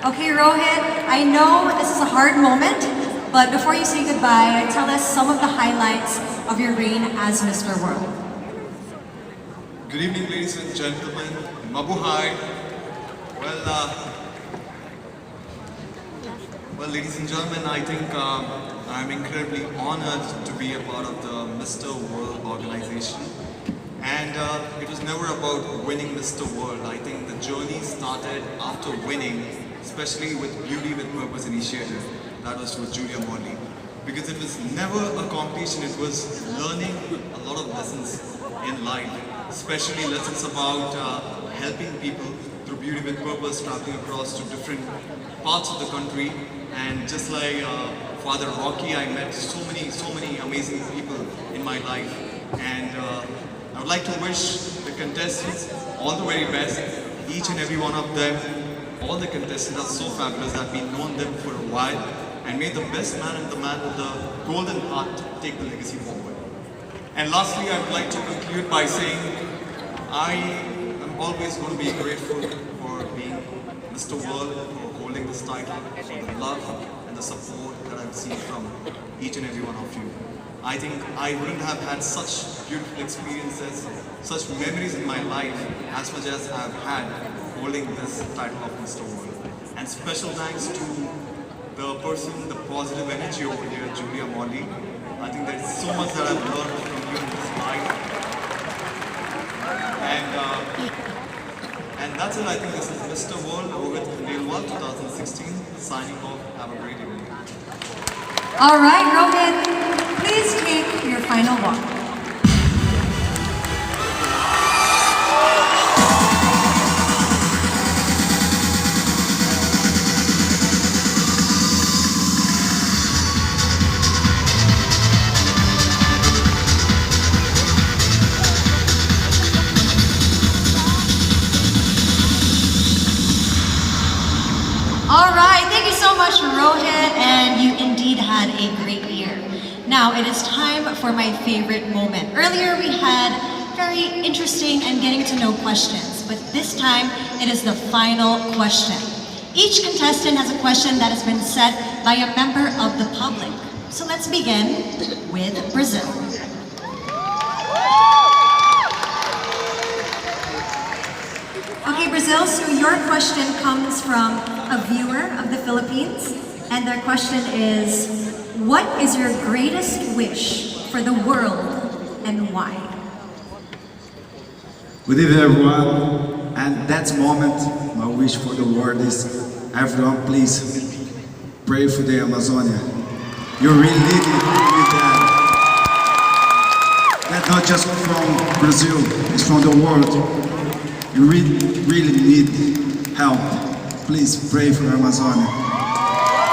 Okay, Rohit, I know this is a hard moment, but before you say goodbye, tell us some of the highlights of your reign as Mr. World. Good evening, ladies and gentlemen. Mabuhay. Well, ladies and gentlemen, I think I'm incredibly honored to be a part of the Mr. World organization. And it was never about winning Mr. World. I think the journey started after winning, especially with Beauty with Purpose initiative. That was with Julia Morley. Because it was never a competition, it was learning a lot of lessons in life, especially lessons about helping people through Beauty with Purpose, traveling across to different parts of the country. And just like Father Rocky, I met so many amazing people in my life. And I would like to wish the contestants all the very best, each and every one of them. All the contestants are so fabulous. I've been known them for a while, and may the best man and the man with the golden heart take the legacy forward. And lastly, I would like to conclude by saying I am always going to be grateful for being Mr. World, for holding this title, for the love and the support that I've seen from each and every one of you. I think I wouldn't have had such beautiful experiences, such memories in my life as much as I've had holding this title of Mr. World. And special thanks to the person, the positive energy over here, Julia Morley. I think there's so much that I've learned from you in this life. And that's it. I think this is Mr. World with Khandelwal 2016 signing off. Have a great evening. All right, Rohit, please take your final walk. All right, thank you so much, Rohit, and you indeed had a great year. Now it is time for my favorite moment. Earlier we had very interesting and getting to know questions, but this time it is the final question. Each contestant has a question that has been set by a member of the public. So let's begin with Brazil. Okay, Brazil, so your question comes from a viewer of the Philippines, and their question is, what is your greatest wish for the world and why? Good evening, everyone. And that moment, my wish for the world is, everyone, please pray for the Amazonia. You really need it, that. That's not just from Brazil, it's from the world. You really need help. Please pray for Amazonia.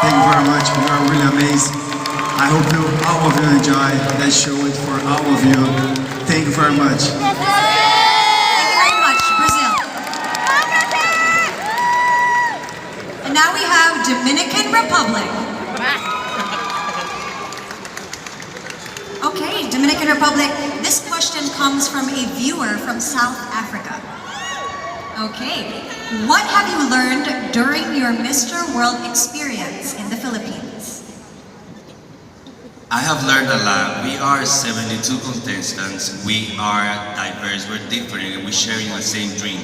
Thank you very much. We are really amazed. I hope all of you enjoy that show it for all of you. Thank you very much. Thank you very much, Brazil. And now we have Dominican Republic. Okay, Dominican Republic, this question comes from a viewer from South Africa. Okay, what have you learned during your Mr. World experience in the Philippines? I have learned a lot. We are 72 contestants. We are diverse, we're different, and we're sharing the same dream.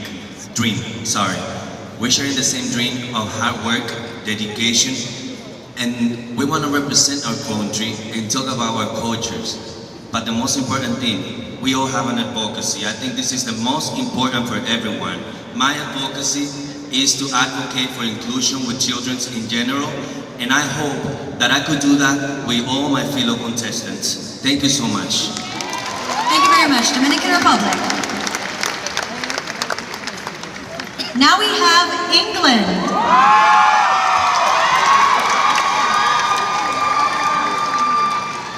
We're sharing the same dream of hard work, dedication, and we want to represent our country and talk about our cultures. But the most important thing, we all have an advocacy. I think this is the most important for everyone. My advocacy is to advocate for inclusion with children in general, and I hope that I could do that with all my fellow contestants. Thank you so much. Thank you very much, Dominican Republic. Now we have England.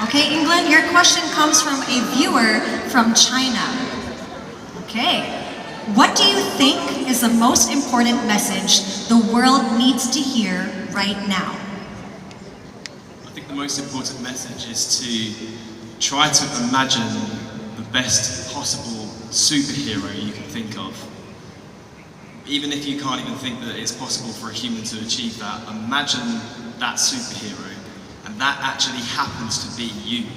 Okay, England, your question comes from a viewer from China. Okay. What do you think is the most important message the world needs to hear right now? I think the most important message is to try to imagine the best possible superhero you can think of. even if you can't even think that it's possible for a human to achieve that, imagine that superhero, and that actually happens to be you.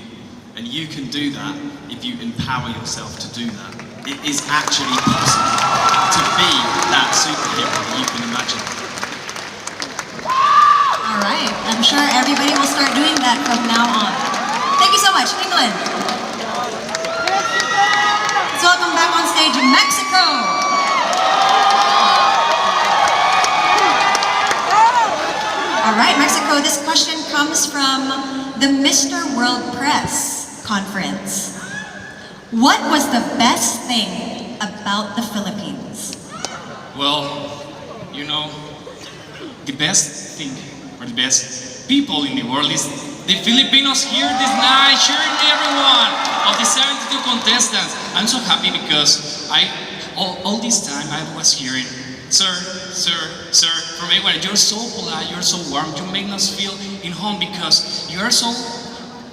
And you can do that if you empower yourself to do that. It is actually possible to be that superhero that you can imagine. All right, I'm sure everybody will start doing that from now on. Thank you so much, England. Let's welcome back on stage Mexico. All right, Mexico, this question comes from the Mr. World Press Conference. What was the best thing about the Philippines? Well, you know, the best thing or the best people in the world is the Filipinos here this night, cheering everyone of the 72 contestants. I'm so happy because all this time I was hearing, sir, from everyone, you're so polite, you're so warm, you make us feel in home because you are so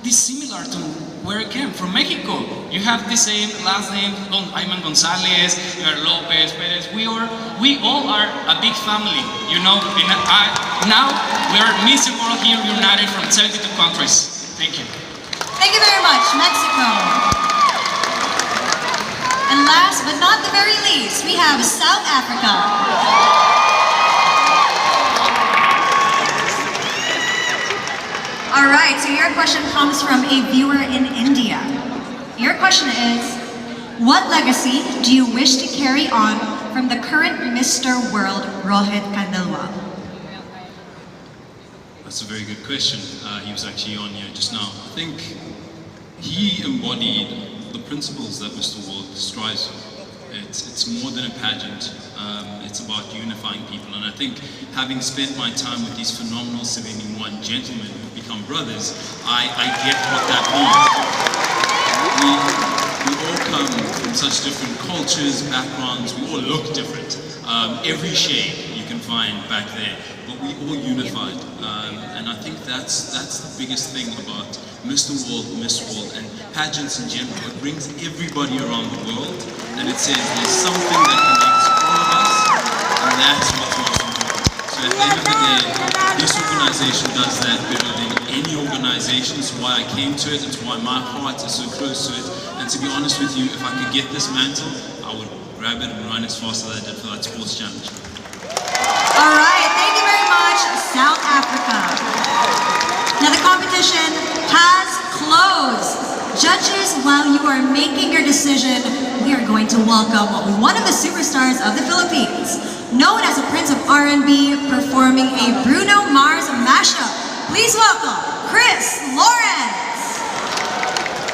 dissimilar to where I came, from Mexico. You have the same last name, Ayman Gonzalez, you are Lopez, Perez. We all are a big family, you know. Now we are Mr. World here, united from 72 countries. Thank you. Thank you very much, Mexico. And last but not the very least, we have South Africa. All right, so your question comes from a viewer in India. Your question is, what legacy do you wish to carry on from the current Mr. World, Rohit Khandelwal? That's a very good question. He was actually on here just now. I think he embodied the principles that Mr. World strives for. It's more than a pageant. It's about unifying people. And I think having spent my time with these phenomenal 71 gentlemen who've become brothers, I get what that means. We all come from such different cultures, backgrounds, we all look different. Every shade you can find back there, but we all unified. And I think that's the biggest thing about Mr. World, Miss World, and pageants in general. It brings everybody around the world, and it says there's something that connects all of us, and that's what's most important. So at the end of the day, this organization does that better than any organization. It's why I came to it, it's why my heart is so close to it. And to be honest with you, if I could get this mantle, I would grab it and run as fast as I did for that sports challenge. All right, thank you very much, South Africa. Now the competition has closed. Judges, while you are making your decision, we are going to welcome one of the superstars of the Philippines, known as a Prince of R&B, performing a Bruno Mars mashup. Please welcome Chris Lauren.